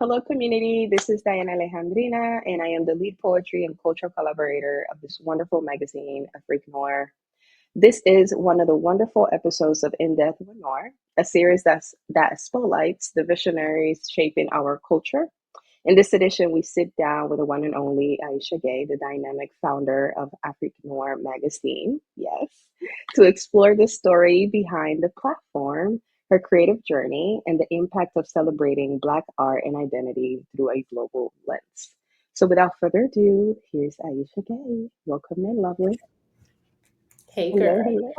Hello, community. This is Dhayana Alejandrina, and I am the lead poetry and cultural collaborator of this wonderful magazine, Afrique Noire. This is one of the wonderful episodes of In Depth with Noir, a series that spotlights the visionaries shaping our culture. In this edition, we sit down with the one and only Isha Gaye, the dynamic founder of Afrique Noire Magazine, yes, to explore the story behind the platform, her creative journey, and the impact of celebrating Black art and identity through a global lens. So, without further ado, here's Aisha Gay. Welcome in, lovely. Hey Hello, girl. hello.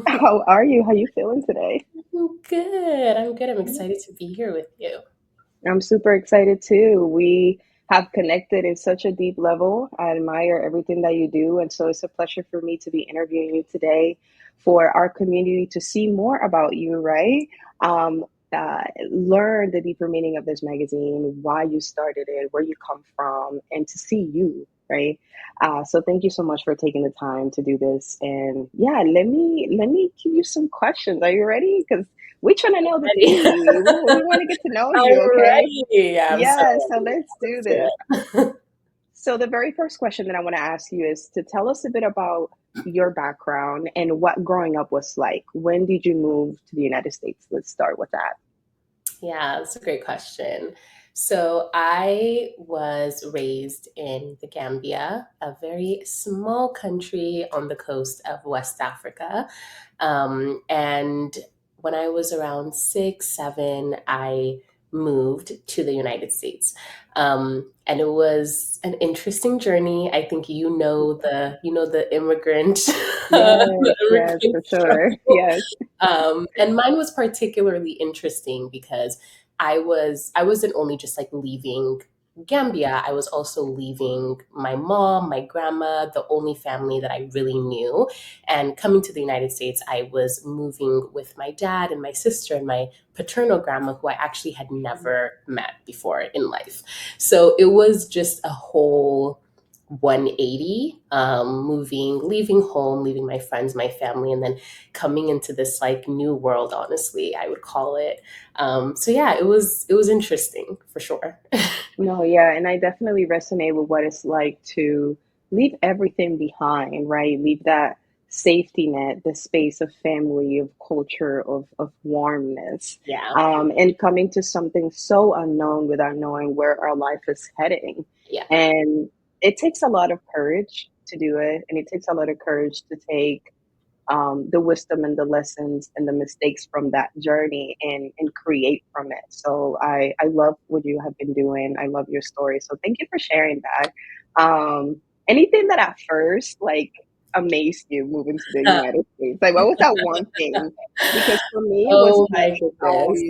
How are you? How you feeling today? I'm good. I'm good. I'm excited to be here with you. I'm super excited too. We have connected in such a deep level. I admire everything that you do. And so it's a pleasure for me to be interviewing you today for our community to see more about you, right? Um, Learn the deeper meaning of this magazine, why you started it, where you come from, and to see you, right? So thank you so much for taking the time to do this. And yeah, let me give you some questions. Are you ready? Because we're trying to know the Ready? tea. We want to get to know you, I'm okay? ready. I'm so Yeah, so ready. let's do Let's do this. it. So, the very first question that I want to ask you is to tell us a bit about your background and what growing up was like. When did you move to the United States? Let's start with that. Yeah, that's a great question. So I was raised in the Gambia, a very small country on the coast of West Africa. And when I was around 6, 7, I moved to the United States. And it was an interesting journey. I think you know the immigrant the Yes, yes, immigrant for sure. struggle. Yes. And mine was particularly interesting because I wasn't only just like leaving Gambia, I was also leaving my mom, my grandma, the only family that I really knew. And coming to the United States, I was moving with my dad and my sister and my paternal grandma, who I actually had never met before in life. So it was just a whole 180, moving, leaving home, leaving my friends, my family, and then coming into this like new world, honestly, I would call it. So yeah, it was interesting for sure. No, yeah, and I definitely resonate with what it's like to leave everything behind, right? Leave that safety net, the space of family, of culture, of warmness, Yeah, and coming to something so unknown without knowing where our life is heading. yeah, And it takes a lot of courage to do it, and it takes a lot of courage to take the wisdom and the lessons and the mistakes from that journey and create from it. So I love what you have been doing. I love your story. So thank you for sharing that. Anything that at first like amazed you moving to the Uh, United States? Like what was that one thing? Because for me it was oh my like goodness.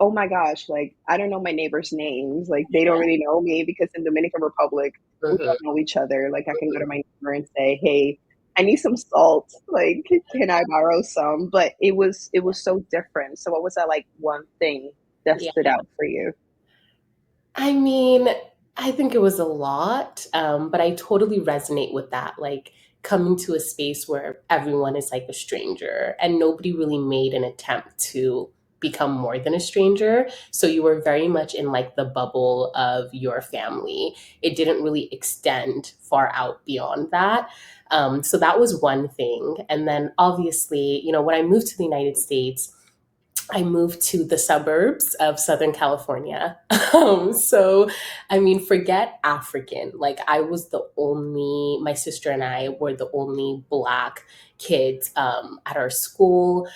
oh my gosh, like I don't know my neighbors' names. Like they don't Yeah. really know me because in Dominican Republic we Mhm, don't know each other. Like I can go to mhm. my neighbor and say, "Hey, I need some salt. Like, can I borrow some?" But it was so different. So what was that like one thing that Yeah. stood out for you? I mean, I think it was a lot, but I totally resonate with that. Like coming to a space where everyone is like a stranger and nobody really made an attempt to become more than a stranger. So you were very much in like the bubble of your family. It didn't really extend far out beyond that. So that was one thing. And then obviously, when I moved to the United States, I moved to the suburbs of Southern California. So, I mean, forget African. Like, my sister and I were the only Black kids at our school.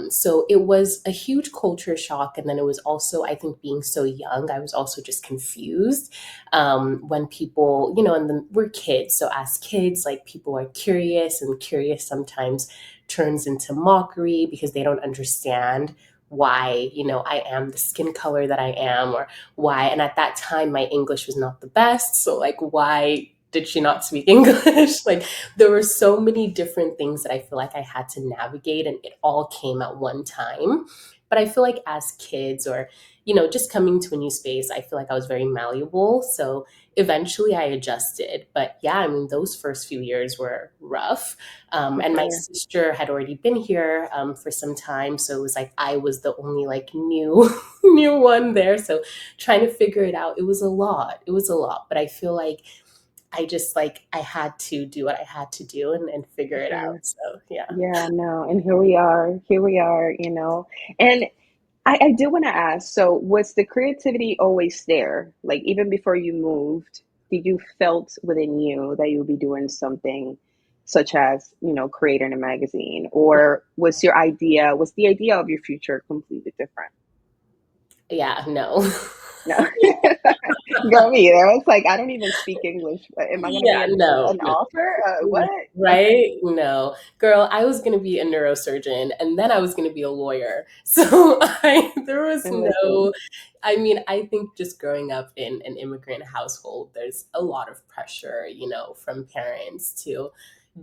So it was a huge culture shock. And then it was also, I think, being so young, I was also just confused when people, and then we're kids. So, as kids, like, people are curious, and curious sometimes turns into mockery because they don't understand why I am the skin color that I am, or why. And at that time my English was not the best, so like, why did she not speak English? Like, there were so many different things that I feel like I had to navigate, and it all came at one time. But I feel like as kids, or just coming to a new space, I feel like I was very malleable. So eventually I adjusted. But yeah, I mean, those first few years were rough. For And my sure. sister had already been here for some time. So it was like I was the only like new new one there. So trying to figure it out, it was a lot. It was a lot. But I feel like I just like I had to do what I had to do and For figure it sure. out. So yeah. Yeah, no. And here we are, you know. And I do want to ask, so was the creativity always there? Like even before you moved, did you felt within you that you would be doing something such as, creating a magazine? Or was the idea of your future completely different? Yeah, no. No. Girl, me either. I was like, I don't even speak English, but am I gonna be Yeah, no, an no. author? What? Okay. Right? No. Girl, I was going to be a neurosurgeon and then I was going to be a lawyer. So there was And listen, no, I mean, I think just growing up in an immigrant household, there's a lot of pressure, from parents to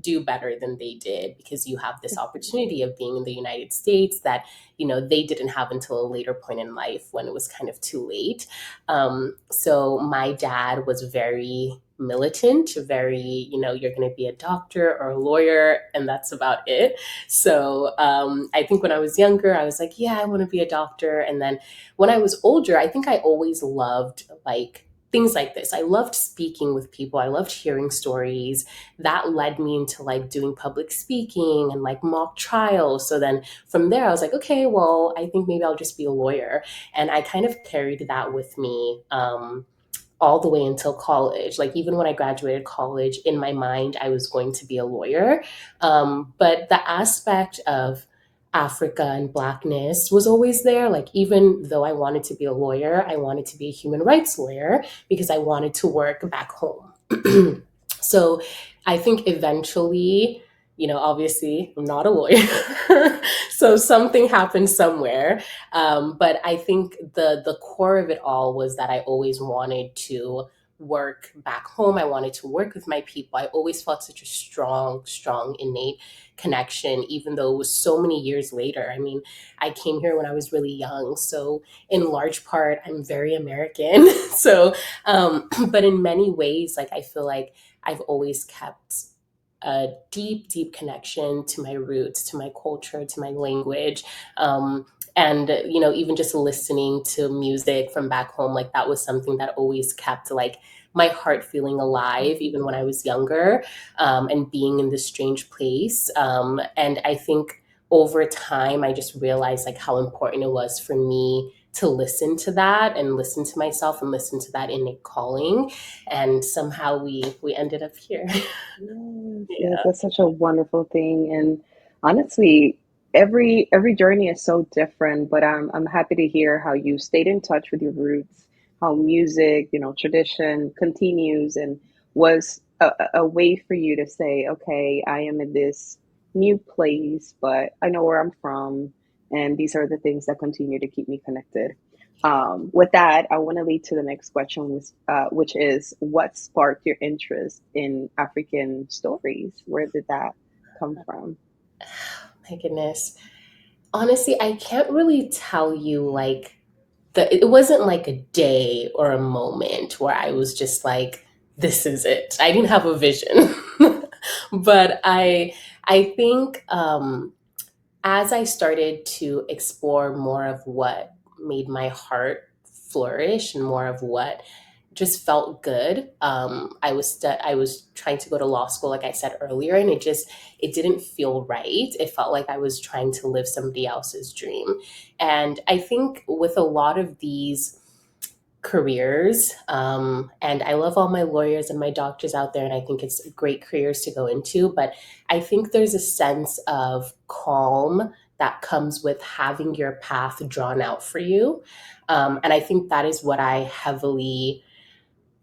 do better than they did because you have this opportunity of being in the United States that, they didn't have until a later point in life when it was kind of too late. So my dad was very militant, very, you're going to be a doctor or a lawyer, and that's about it. So I think when I was younger, I was like, yeah, I want to be a doctor. And then when I was older, I think I always loved like things like this. I loved speaking with people. I loved hearing stories. That led me into like doing public speaking and like mock trials. So then from there, I was like, okay, well, I think maybe I'll just be a lawyer. And I kind of carried that with me. All the way until college. Like even when I graduated college, in my mind, I was going to be a lawyer. But the aspect of Africa and Blackness was always there. Like even though I wanted to be a lawyer, I wanted to be a human rights lawyer because I wanted to work back home. So I think eventually, obviously I'm not a lawyer. So something happened somewhere. But I think the core of it all was that I always wanted to work back home. I wanted to work with my people. I always felt such a strong, innate connection, even though it was so many years later. I mean, I came here when I was really young. So in large part, I'm very American. So, but in many ways, like I feel like I've always kept a deep connection to my roots, to my culture, to my language. And even just listening to music from back home, like that was something that always kept like my heart feeling alive even when I was younger, and being in this strange place. And I think over time I just realized like how important it was for me to listen to that and listen to myself and listen to that innate calling, and somehow we ended up here. yes, yes, Yeah. that's such a wonderful thing. And honestly, every journey is so different, but I'm happy to hear how you stayed in touch with your roots, how music, tradition continues and was a way for you to say, okay, I am in this new place, but I know where I'm from, and these are the things that continue to keep me connected. With that, I want to lead to the next question, which is what sparked your interest in African stories? Where did that come from? My goodness. Honestly, I can't really tell you like it wasn't like a day or a moment where I was just like, this is it. I didn't have a vision. But I think as I started to explore more of what made my heart flourish and more of what just felt good. I was trying to go to law school, like I said earlier, and it didn't feel right. It felt like I was trying to live somebody else's dream, and I think with a lot of these careers, and I love all my lawyers and my doctors out there, and I think it's great careers to go into. But I think there's a sense of calm that comes with having your path drawn out for you. And I think that is what I heavily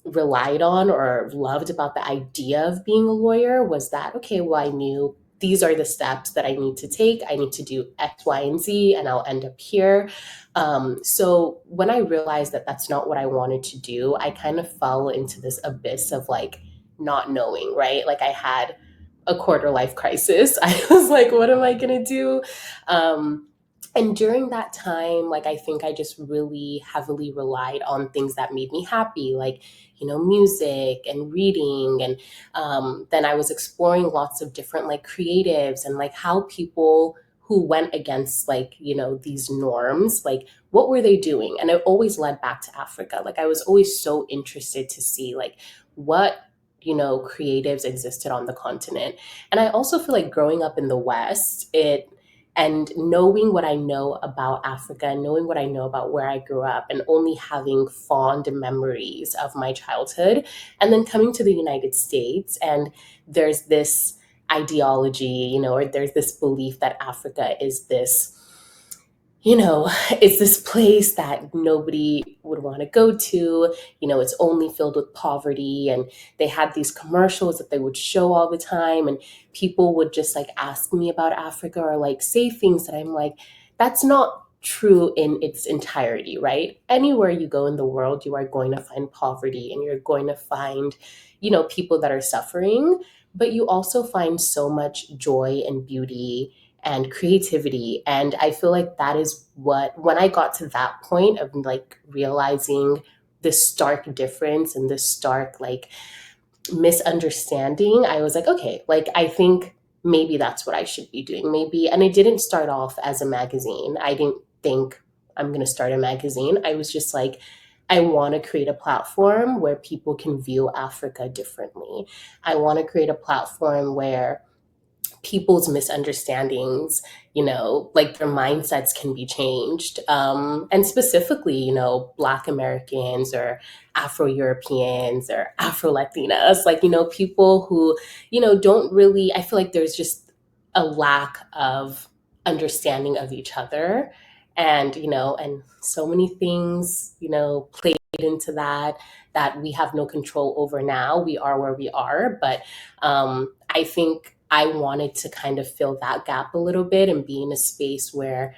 relied on or loved about the idea of being a lawyer was that, okay, well, I knew these are the steps that I need to take. I need to do X, Y, and Z, and I'll end up here. So when I realized that that's not what I wanted to do, I kind of fell into this abyss of like not knowing, right? Like I had a quarter life crisis. I was like, what am I going to do? Um, And during that time, like, I think I just really heavily relied on things that made me happy, like, music and reading. And then I was exploring lots of different like creatives and like how people who went against like, these norms, like what were they doing? And it always led back to Africa. Like I was always so interested to see like what, creatives existed on the continent. And I also feel like growing up in the West, and knowing what I know about Africa and knowing what I know about where I grew up and only having fond memories of my childhood, and then coming to the United States, and there's this ideology, or there's this belief that Africa is this, it's this place that nobody would want to go to. It's only filled with poverty. And they had these commercials that they would show all the time. And people would just like ask me about Africa or like say things that I'm like, that's not true in its entirety, right? Anywhere you go in the world, you are going to find poverty and you're going to find, people that are suffering. But you also find so much joy and beauty and creativity. And I feel like that is what, when I got to that point of like realizing this stark difference and this stark like misunderstanding, I was like, okay, like I think maybe that's what I should be doing. Maybe, and it didn't start off as a magazine. I didn't think I'm going to start a magazine. I was just like, I want to create a platform where people can view Africa differently. I want to create a platform where people's misunderstandings, like their mindsets can be changed. And specifically, Black Americans or Afro Europeans or Afro Latinas, like, people who, don't really, I feel like there's just a lack of understanding of each other. And, and so many things, played into that we have no control over now. We are where we are. But I think I wanted to kind of fill that gap a little bit and be in a space where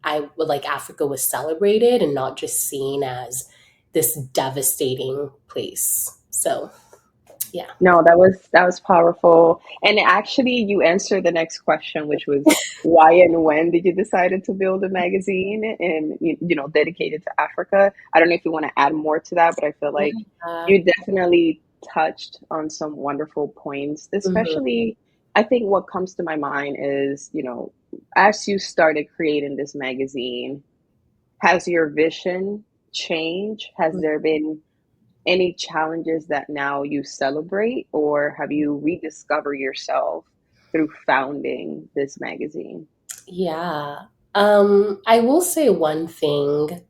I would like Africa was celebrated and not just seen as this devastating place. So yeah. No, that was powerful. And actually, you answered the next question, which was why and when did you decide to build a magazine and dedicated to Africa? I don't know if you want to add more to that, but I feel like Uh, you definitely touched on some wonderful points. mhm. Especially, I think what comes to my mind is, as you started creating this magazine, has your vision changed? Has there been any challenges that now you celebrate, or have you rediscovered yourself through founding this magazine? Yeah. I will say one thing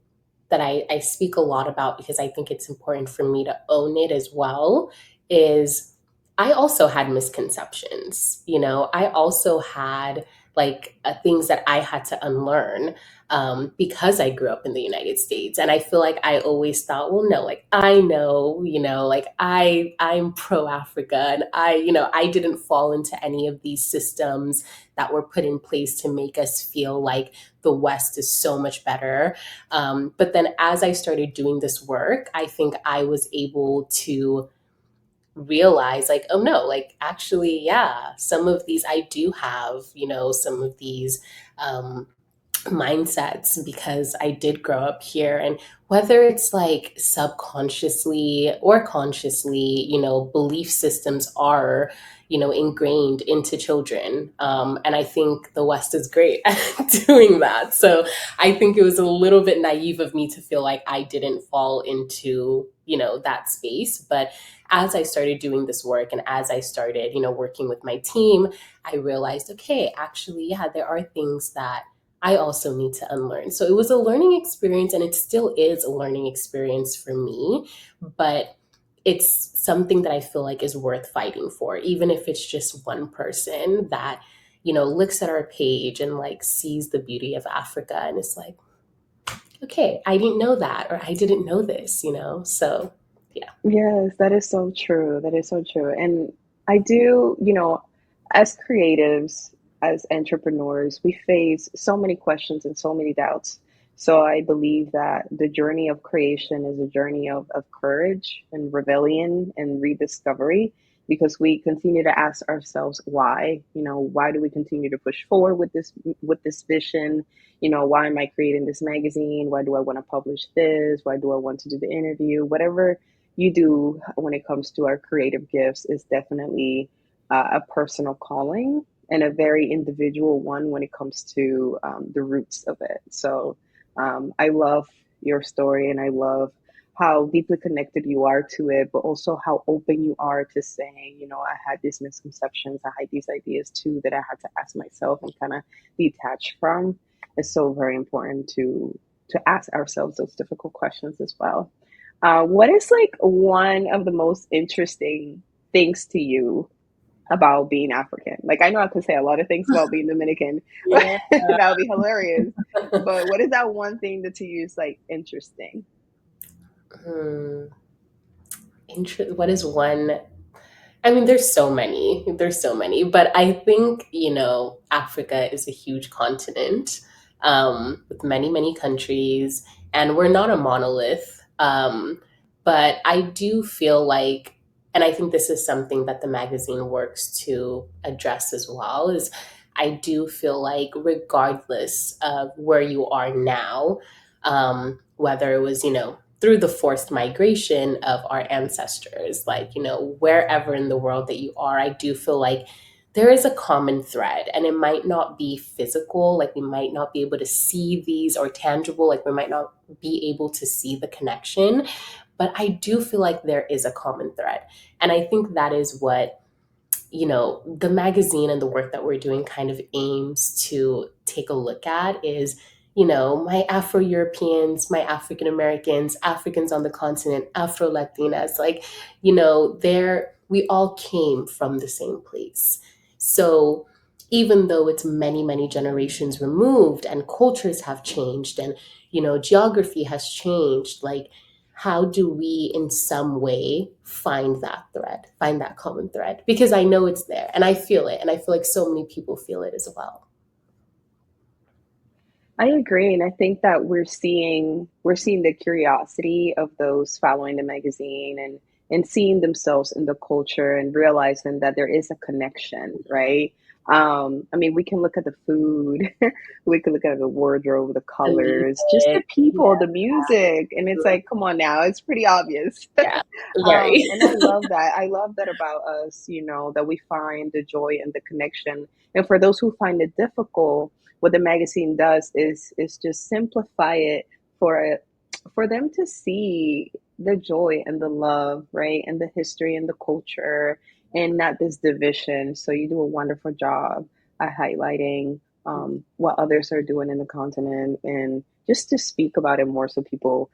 that I speak a lot about because I think it's important for me to own it as well is I also had misconceptions. I also had like things that I had to unlearn because I grew up in the United States. And I feel like I always thought, well, no, like I know, like I'm pro Africa and I didn't fall into any of these systems that were put in place to make us feel like the West is so much better. But then as I started doing this work, I think I was able to realize like, oh no, like actually, yeah, some of these I do have, some of these um, mindsets because I did grow up here. And whether it's like subconsciously or consciously, belief systems are, ingrained into children. And I think the West is great at doing that. So I think it was a little bit naive of me to feel like I didn't fall into, that space. But as I started doing this work and as I started, working with my team, I realized, okay, actually, yeah, there are things that I also need to unlearn. So it was a learning experience and it still is a learning experience for me, but it's something that I feel like is worth fighting for, even if it's just one person that, looks at our page and like sees the beauty of Africa and it's like, okay, I didn't know that or I didn't know this, So yeah. Yes, that is so true. That is so true. And I do, as creatives, as entrepreneurs, we face so many questions and so many doubts. So I believe that the journey of creation is a journey of courage and rebellion and rediscovery. because we continue to ask ourselves why. Why do we continue to push forward with this vision? Why am I creating this magazine? Why do I want to publish this? Why do I want to do the interview? Whatever you do when it comes to our creative gifts is definitely a personal calling and a very individual one when it comes to the roots of it. So I love your story, and I love how deeply connected you are to it, but also how open you are to saying, I had these misconceptions, I had these ideas too that I had to ask myself and kind of detach from. It's so very important to ask ourselves those difficult questions as well. What is like one of the most interesting things to you about being African? Like, I know I could say a lot of things about being Dominican, but Yeah. that would be hilarious. But what is that one thing that to you is like interesting? Hmm. What is one? I mean, there's so many. There's so many. But I think, Africa is a huge continent with many, many countries, and we're not a monolith. But I do feel like, and I think this is something that the magazine works to address as well, is I do feel like, regardless of where you are now, whether it was, through the forced migration of our ancestors, like, wherever in the world that you are, I do feel like there is a common thread, and it might not be physical, like we might not be able to see these, or tangible, like we might not be able to see the connection, but I do feel like there is a common thread. And I think that is what, the magazine and the work that we're doing kind of aims to take a look at is, my Afro Europeans, my African Americans, Africans on the continent, Afro Latinas, like, we all came from the same place. So even though it's many, many generations removed and cultures have changed and, geography has changed, like, how do we in some way find that thread, find that common thread? Because I know it's there and I feel it. And I feel like so many people feel it as well. I agree, and I think that we're seeing the curiosity of those following the magazine and seeing themselves in the culture and realizing that there is a connection, right? I mean, we can look at the food, we can look at the wardrobe, the The colors, just the music. people, Yeah. the music, and it's like, come on now, it's pretty obvious. Yeah. Very. And I love that. I love that about us, that we find the joy and the connection. And for those who find it difficult, what the magazine does is just simplify it for for them to see the joy and the love, right, and the history and the culture, and not this division. So you do a wonderful job at highlighting what others are doing in the continent, and just to speak about it more so people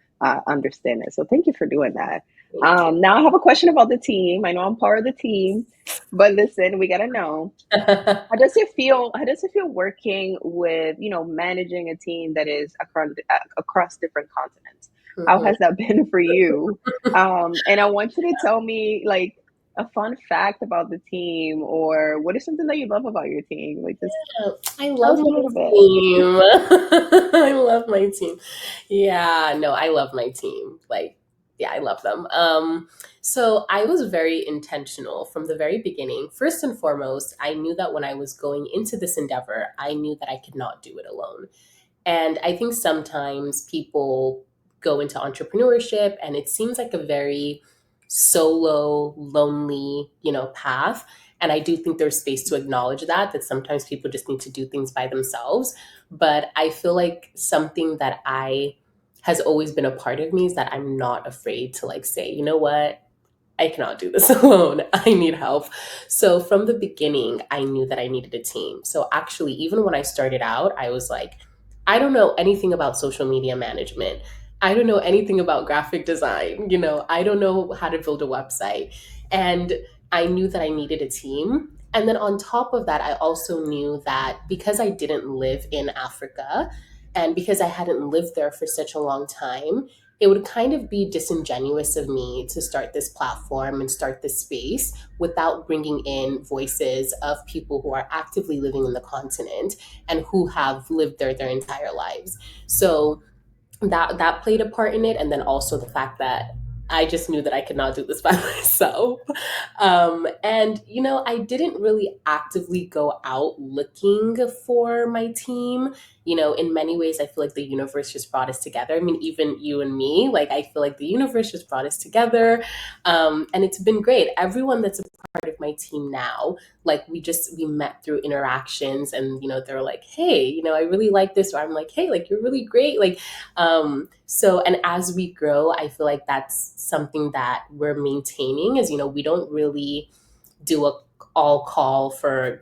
understand it. So thank you for doing that. Thank Now I have a question about the team. I know I'm part of the team, but listen, we gotta know, you. how does it feel working with, managing a team that is across different continents? How Mhm. has that been for you? And I want you to tell me like a fun fact about the team, or what is something that you love about your team? Like, just I tell love us a my little bit. team. I love my team. Yeah, no, I love my team. Like, yeah, I love them. So I was very intentional from the very beginning. First and foremost, I knew that when I was going into this endeavor, I knew that I could not do it alone. And I think sometimes people go into entrepreneurship and it seems like a very solo, lonely, path. And I do think there's space to acknowledge that sometimes people just need to do things by themselves. But I feel like something that I has always been a part of me is that I'm not afraid to like say, you know what? I cannot do this alone. I need help. So from the beginning, I knew that I needed a team. So actually, even when I started out, I was like, I don't know anything about social media management. I don't know anything about graphic design. I don't know how to build a website. And I knew that I needed a team. And then on top of that, I also knew that because I didn't live in Africa and because I hadn't lived there for such a long time, it would kind of be disingenuous of me to start this platform and start this space without bringing in voices of people who are actively living in the continent and who have lived there their entire lives. So that played a part in it, and then also the fact that I just knew that I could not do this by myself. And, I didn't really actively go out looking for my team. In many ways, I feel like the universe just brought us together. I mean, even you and me, like, I feel like the universe just brought us together. And it's been great. Everyone that's a part of my team now, like, we met through interactions, and, they're like, hey, I really like this. Or I'm like, hey, like, you're really great. Like, and as we grow, I feel like that's something that we're maintaining is, we don't really do a all call for,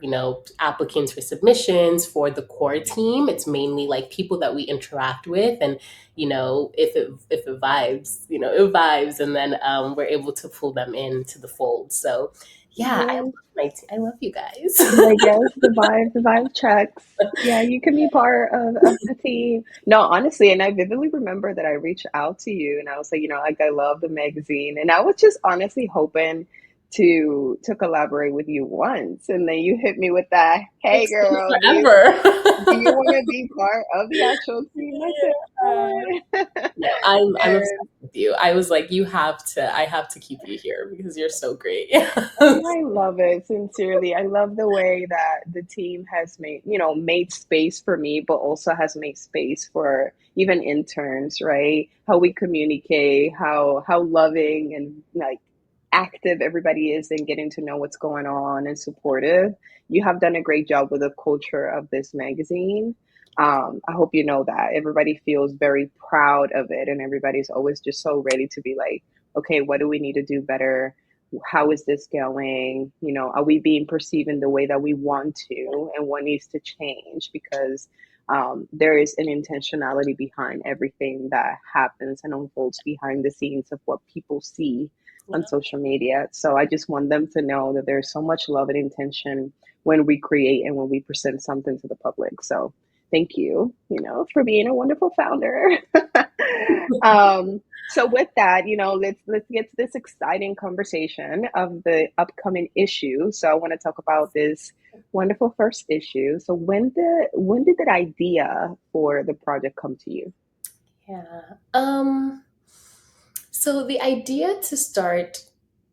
applicants for submissions for the core team. It's mainly like people that we interact with, and, if it vibes, it vibes, and then we're able to pull them into the fold. So yeah, Yes. I love you guys. Like, yes, the vibe checks. Yeah, you can be part of the team. No, honestly, and I vividly remember that I reached out to you and I was like, like I love the magazine. And I was just honestly hoping to collaborate with you once. And then you hit me with that, hey It's been girl, do you forever. want to be part of the actual team? I said, Yeah. what? No, I'm obsessed And with you. I was like, I have to keep you here because you're so great. I love it sincerely. I love the way that the team has made space for me, but also has made space for even interns, right? How we communicate, how loving and like active everybody is in getting to know what's going on and supportive. You have done a great job with the culture of this magazine. I hope you know that everybody feels very proud of it, and everybody's always just so ready to be like, okay, what do we need to do better? How is this going? Are we being perceived in the way that we want to, and what needs to change? Because there is an intentionality behind everything that happens and unfolds behind the scenes of what people see on Yeah. social media. So I just want them to know that there's so much love and intention when we create and when we present something to the public. So thank you, for being a wonderful founder. So with that, let's get to this exciting conversation of the upcoming issue. So I want to talk about this wonderful first issue. So when did that idea for the project come to you? Yeah. So the idea to start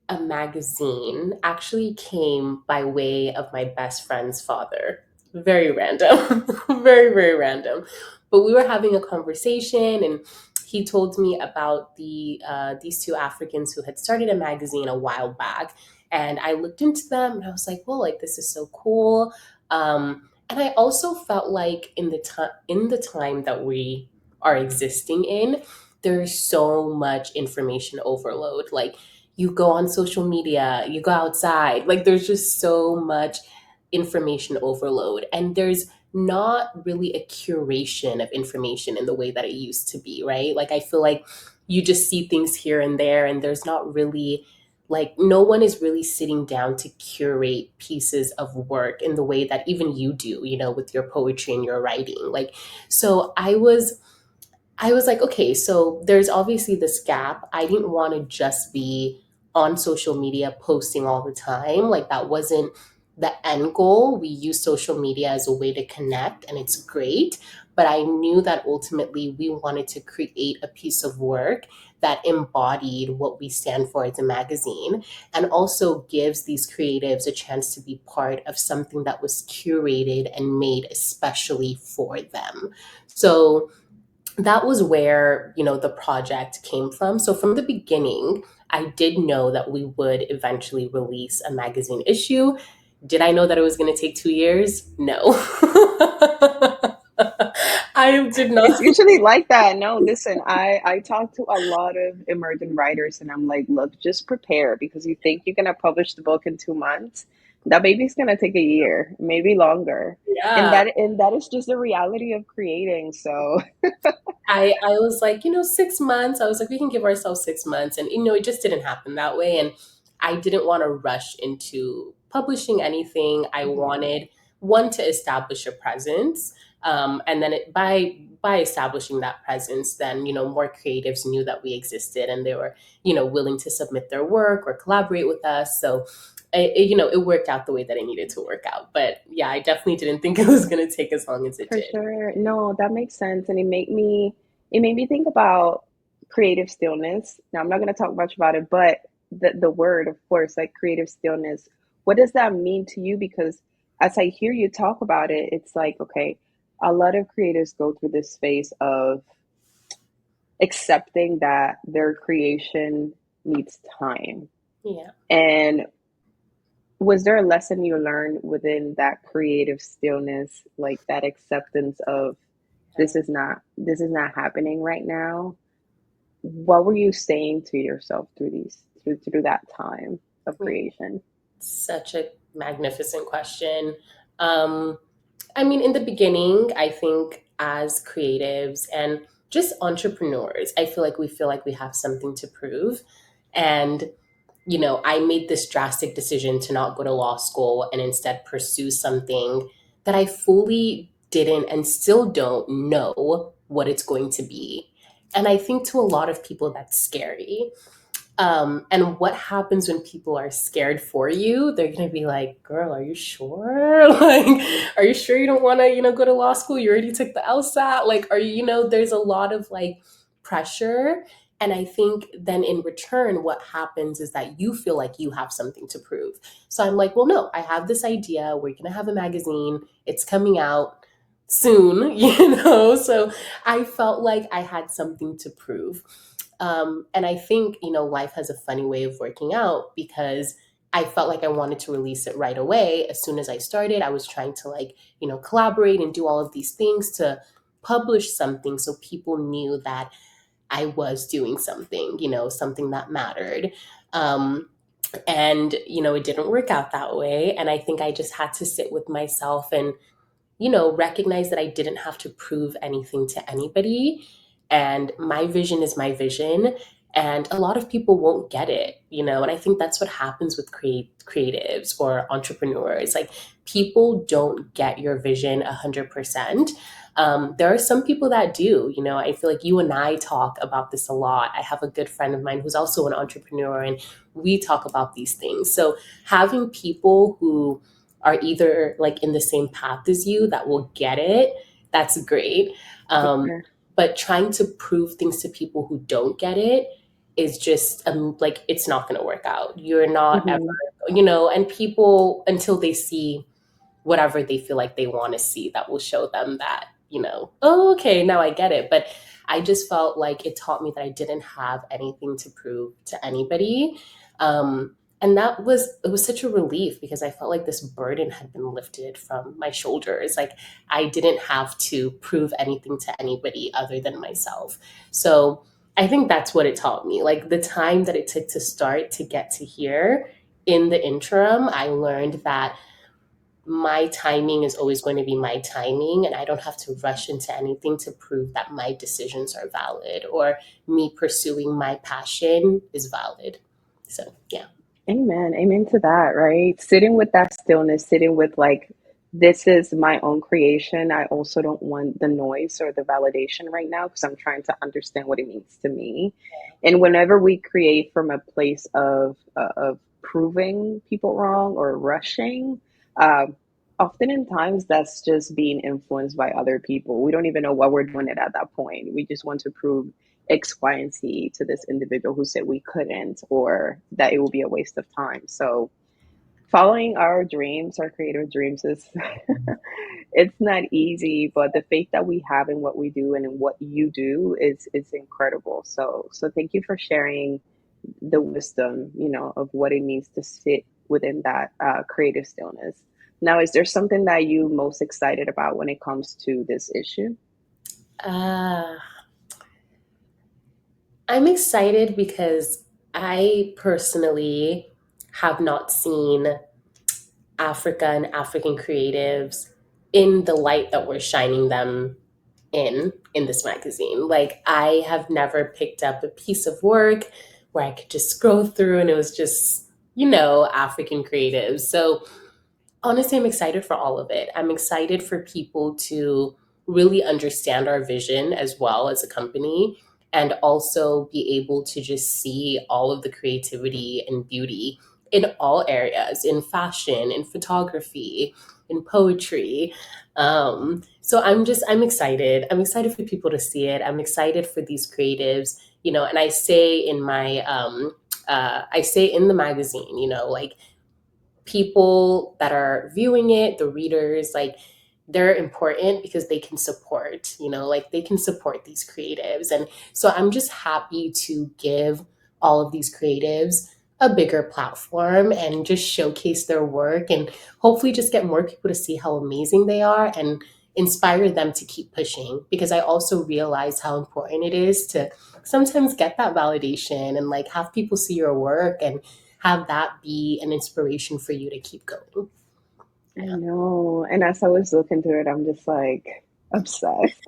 a magazine actually came by way of my best friend's father. Very random, very, very random. But we were having a conversation, and he told me about these two Africans who had started a magazine a while back. And I looked into them, and I was like, "Well, like this is so cool." And I also felt like in the time that we are existing in, there's so much information overload. Like, you go on social media, you go outside, like there's just so much information overload, and there's not really a curation of information in the way that it used to be, right? Like, I feel like you just see things here and there, and there's not really, like, no one is really sitting down to curate pieces of work in the way that even you do, with your poetry and your writing. Like, so I was like, okay, so there's obviously this gap. I didn't want to just be on social media posting all the time. Like, that wasn't the end goal. We use social media as a way to connect, and it's great. But I knew that ultimately we wanted to create a piece of work that embodied what we stand for as a magazine, and also gives these creatives a chance to be part of something that was curated and made especially for them. So that was where, the project came from. So from the beginning, I did know that we would eventually release a magazine issue. Did I know that it was going to take 2 years? No. I did not. It's usually like that. No, listen, I talk to a lot of emerging writers and I'm like, look, just prepare because you think you're gonna publish the book in 2 months. That baby's gonna take a year, maybe longer. And Yeah. that is just the reality of creating. So I was like, 6 months. I was like, we can give ourselves 6 months. And, it just didn't happen that way. And I didn't want to rush into publishing anything. I mhm. wanted one to establish a presence. And then by establishing that presence, then, more creatives knew that we existed, and they were, willing to submit their work or collaborate with us. So it worked out the way that it needed to work out. But yeah, I definitely didn't think it was going to take as long as it For did. sure. No, that makes sense. And it made me think about creative stillness. Now, I'm not going to talk much about it, but the word, of course, like creative stillness, what does that mean to you? Because as I hear you talk about it, it's like, okay, a lot of creatives go through this phase of accepting that their creation needs time. Yeah. And was there a lesson you learned within that creative stillness, like that acceptance of this is not happening right now? What were you saying to yourself through that time of Yeah. creation? Such a magnificent question. Um, I mean, in the beginning, I think as creatives and just entrepreneurs, I feel like we have something to prove. And, I made this drastic decision to not go to law school and instead pursue something that I fully didn't and still don't know what it's going to be. And I think to a lot of people, that's scary. And what happens when people are scared for you? They're gonna be like, "Girl, are you sure? Like, are you sure you don't want to, go to law school? You already took the LSAT. Like, are you, there's a lot of like pressure." And I think then in return, what happens is that you feel like you have something to prove. So I'm like, well, no, I have this idea. We're gonna have a magazine. It's coming out soon, So I felt like I had something to prove. And I think, life has a funny way of working out because I felt like I wanted to release it right away. As soon as I started, I was trying to like, collaborate and do all of these things to publish something so people knew that I was doing something, something that mattered. Um, and, it didn't work out that way. And I think I just had to sit with myself and recognize that I didn't have to prove anything to anybody. And my vision is my vision. And a lot of people won't get it, and I think that's what happens with creatives or entrepreneurs. Like people don't get your vision 100%. There are some people that do, I feel like you and I talk about this a lot. I have a good friend of mine who's also an entrepreneur, and we talk about these things. So having people who are either like in the same path as you that will get it, that's great. Um, Okay. but trying to prove things to people who don't get it is just like it's not going to work out. You're not ever, Hmm. and people until they see whatever they feel like they want to see, that will show them that, oh, okay, now I get it. But I just felt like it taught me that I didn't have anything to prove to anybody. And it was such a relief because I felt like this burden had been lifted from my shoulders. Like I didn't have to prove anything to anybody other than myself. So I think that's what it taught me. Like the time that it took to start to get to here, in the interim, I learned that my timing is always going to be my timing, and I don't have to rush into anything to prove that my decisions are valid or me pursuing my passion is valid. So yeah. Amen. Amen to that, right? Sitting with that stillness, sitting with like, this is my own creation. I also don't want the noise or the validation right now because I'm trying to understand what it means to me. And whenever we create from a place of proving people wrong or rushing, um, oftentimes that's just being influenced by other people. We don't even know what we're doing it at that point. We just want to prove X, Y, and Z to this individual who said we couldn't or that it will be a waste of time. So following our dreams, our creative dreams is it's not easy, but the faith that we have in what we do and in what you do is incredible. So thank you for sharing the wisdom, of what it means to sit within that creative stillness. Now, is there something that you most excited about when it comes to this issue? Uh, I'm excited because I personally have not seen Africa and African creatives in the light that we're shining them in this magazine. Like I have never picked up a piece of work where I could just scroll through and it was just, African creatives. So honestly, I'm excited for all of it. I'm excited for people to really understand our vision as well as a company and also be able to just see all of the creativity and beauty in all areas, in fashion, in photography, in poetry. So I'm excited. I'm excited for people to see it. I'm excited for these creatives And I say in my I say in the magazine, like people that are viewing it, the readers, like they're important because they can support, like they can support these creatives. And so I'm just happy to give all of these creatives a bigger platform and just showcase their work and hopefully just get more people to see how amazing they are and inspire them to keep pushing, because I also realize how important it is to sometimes get that validation and like have people see your work and have that be an inspiration for you to keep going. I Yeah. know. And as I was looking through it, I'm just like obsessed.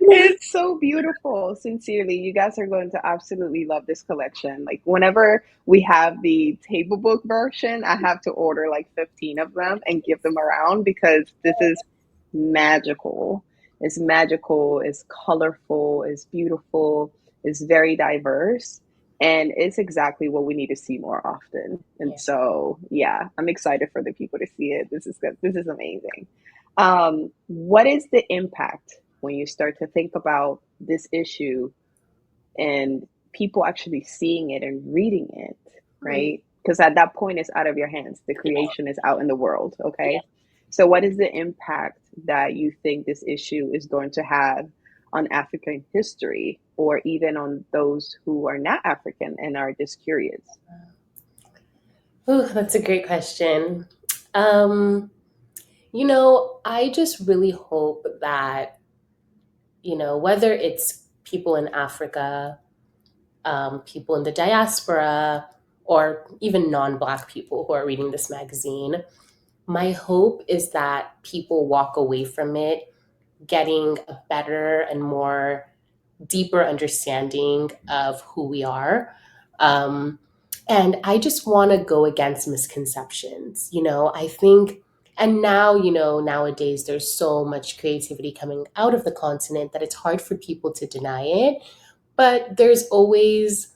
It's so beautiful. Sincerely, you guys are going to absolutely love this collection. Like, whenever we have the table book version, I have to order like 15 of them and give them around because this is magical. It's magical, it's colorful, it's beautiful, it's very diverse, and it's exactly what we need to see more often. And Yeah. so, yeah, I'm excited for the people to see it. This is good. This is amazing. What is the impact when you start to think about this issue and people actually seeing it and reading it, Mm. right? Because at that point, it's out of your hands. The Yeah. creation is out in the world, Yeah. okay? So, what is the impact that you think this issue is going to have on African history or even on those who are not African and are just curious? Ooh, that's a great question. I just really hope that, whether it's people in Africa, people in the diaspora, or even non Black people who are reading this magazine, my hope is that people walk away from it getting a better and more deeper understanding of who we are. Um, and I just want to go against misconceptions. I think, and now, nowadays there's so much creativity coming out of the continent that it's hard for people to deny it. But there's always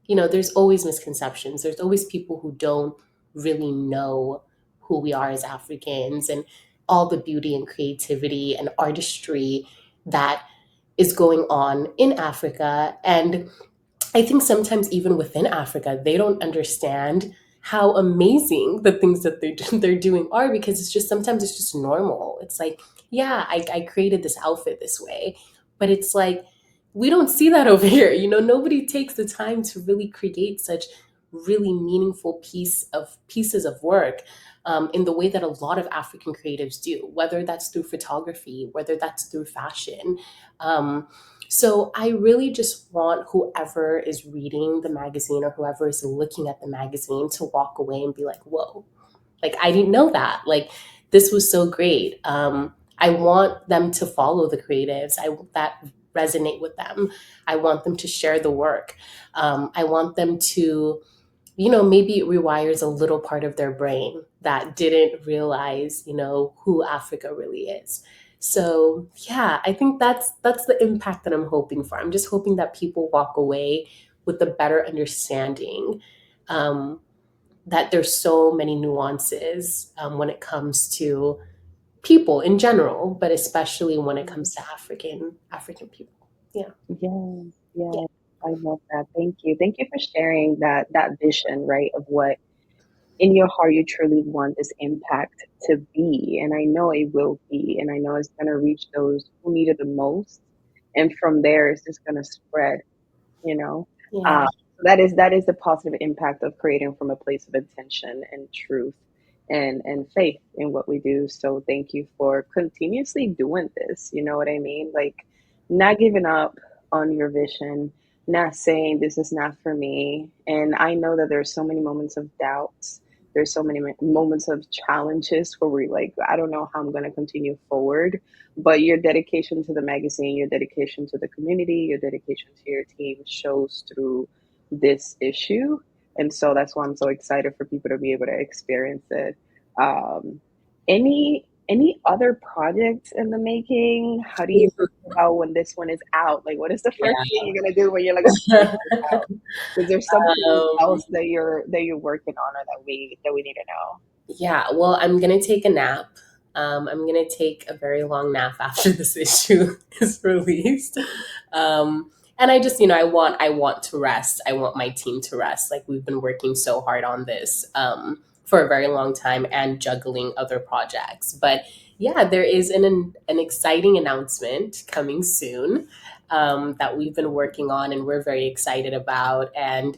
misconceptions. There's always people who don't really know who we are as Africans and all the beauty and creativity and artistry that is going on in Africa. And I think sometimes even within Africa, they don't understand how amazing the things that they're doing are, because sometimes it's just normal. It's like, yeah, I created this outfit this way, but it's like we don't see that over here. Nobody takes the time to really create such really meaningful pieces of work in the way that a lot of African creatives do, whether that's through photography, whether that's through fashion. Um, so I really just want whoever is reading the magazine or whoever is looking at the magazine to walk away and be like, whoa, like I didn't know that. Like this was so great. I want them to follow the creatives that resonate with them. I want them to share the work. I want them to, maybe it rewires a little part of their brain that didn't realize, who Africa really is. So yeah, I think that's the impact that I'm hoping for. I'm just hoping that people walk away with a better understanding, um, that there's so many nuances when it comes to people in general, but especially when it comes to African people. Yeah. Yeah, Yeah. yeah, I love that. Thank you. Thank you for sharing that vision, right, of what in your heart you truly want this impact to be. And I know it will be, and I know it's going to reach those who need it the most. And from there, it's just going to spread, you know. Yeah. That is the positive impact of creating from a place of intention and truth and faith in what we do. So thank you for continuously doing this. You know what I mean? Like, not giving up on your vision, not saying this is not for me. And I know that there's so many moments of doubts. There's so many moments of challenges where we're like, I don't know how I'm going to continue forward. But your dedication to the magazine, your dedication to the community, your dedication to your team shows through this issue. And so that's why I'm so excited for people to be able to experience it. Um, any other projects in the making? How do you feel about when this one is out? Like, what is the first thing you're gonna do when you're like, okay, this is out? Is there something um, else that you're working on or that we need to know? Yeah, well, I'm gonna take a nap. I'm gonna take a very long nap after this issue is released. Um, And I just, I want to rest. I want my team to rest. Like, we've been working so hard on this for a very long time and juggling other projects. But yeah, there is an exciting announcement coming soon that we've been working on and we're very excited about. And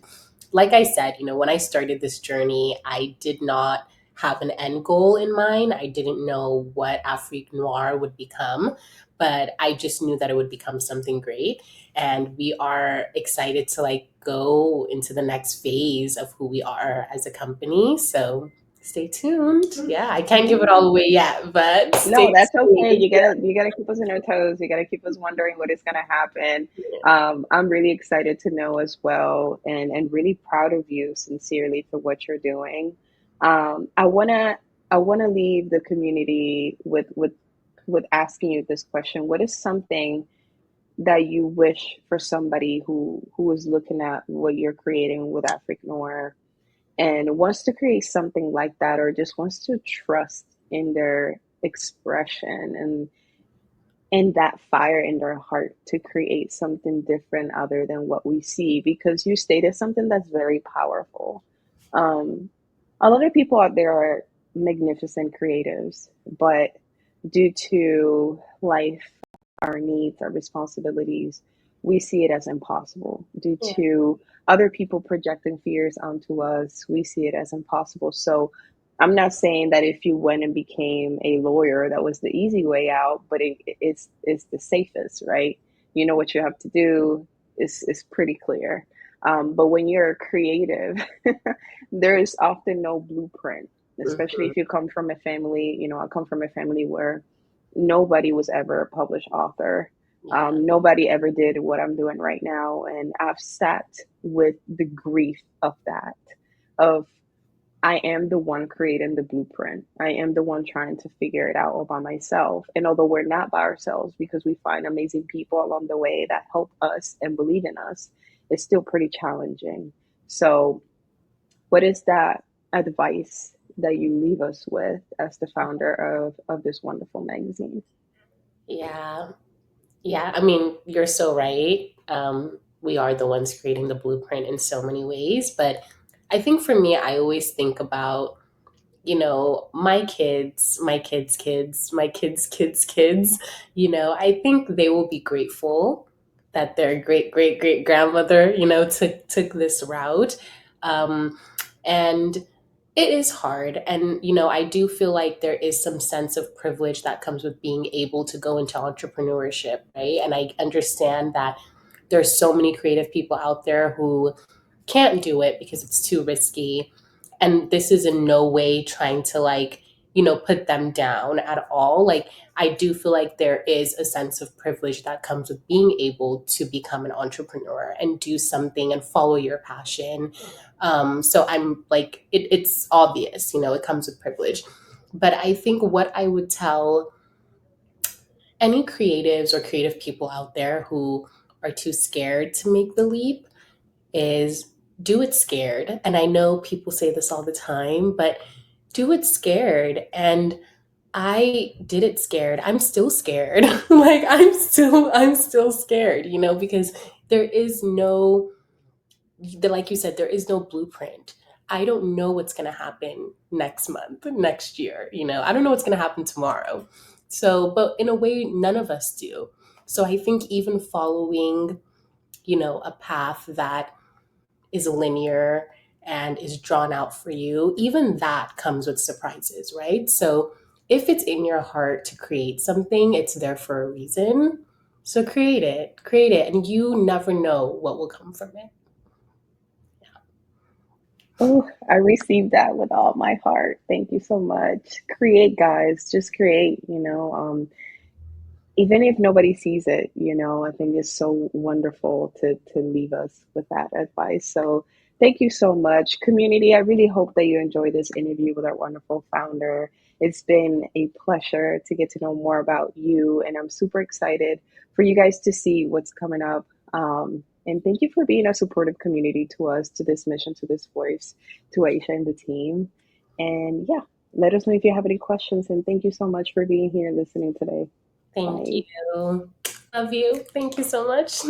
like I said, when I started this journey, I did not have an end goal in mind. I didn't know what Afrique Noire would become, but I just knew that it would become something great. And we are excited to like go into the next phase of who we are as a company. So stay tuned. Yeah, I can't give it all away yet, but No, stay that's okay. tuned. You gotta keep us on our toes. You gotta keep us wondering what is gonna happen. I'm really excited to know as well, and really proud of you, sincerely, for what you're doing. I wanna leave the community with asking you this question: what is something that you wish for somebody who is looking at what you're creating with Afrique Noir and wants to create something like that, or just wants to trust in their expression and that fire in their heart to create something different other than what we see? Because you stated something that's very powerful. um, a lot of people out there are magnificent creatives, but due to life, our needs, our responsibilities, we see it as impossible. Due Yeah. to other people projecting fears onto us, we see it as impossible. So I'm not saying that if you went and became a lawyer, that was the easy way out, but it's the safest, right? You know what you have to do is pretty clear. But when you're a creative, there is often no blueprint, especially Mhm. if you come from a family. I come from a family where nobody was ever a published author. Yeah. Nobody ever did what I'm doing right now. And I've sat with the grief of that, of I am the one creating the blueprint. I am the one trying to figure it out all by myself. And although we're not by ourselves, because we find amazing people along the way that help us and believe in us, it's still pretty challenging. So, what is that advice that you leave us with as the founder of this wonderful magazine? Yeah. Yeah, I mean, you're so right. We are the ones creating the blueprint in so many ways. But I think for me, I always think about, my kids, my kids' kids, my kids' kids' kids. I think they will be grateful that their great great great grandmother, took this route. Um, and it is hard. And, I do feel like there is some sense of privilege that comes with being able to go into entrepreneurship, right? And I understand that there's so many creative people out there who can't do it because it's too risky. And this is in no way trying to like, put them down at all. Like, I do feel like there is a sense of privilege that comes with being able to become an entrepreneur and do something and follow your passion. So I'm like, it's obvious, it comes with privilege. But I think what I would tell any creatives or creative people out there who are too scared to make the leap is do it scared. And I know people say this all the time, but do it scared. And I did it scared. I'm still scared. Like, I'm still scared, because there is no, like you said, there is no blueprint. I don't know what's going to happen next month, next year. I don't know what's going to happen tomorrow. So, but in a way, none of us do. So I think even following, a path that is linear and is drawn out for you, even that comes with surprises, right? So if it's in your heart to create something, it's there for a reason. So create it, and you never know what will come from it. Oh, I received that with all my heart. Thank you so much. Create, guys. Just create. Even if nobody sees it, I think it's so wonderful to leave us with that advice. So thank you so much, community. I really hope that you enjoy this interview with our wonderful founder. It's been a pleasure to get to know more about you, and I'm super excited for you guys to see what's coming up. And thank you for being a supportive community to us, to this mission, to this voice, to Aisha and the team. And yeah, let us know if you have any questions. And thank you so much for being here and listening today. Thank Bye. you. Love you. Thank you so much.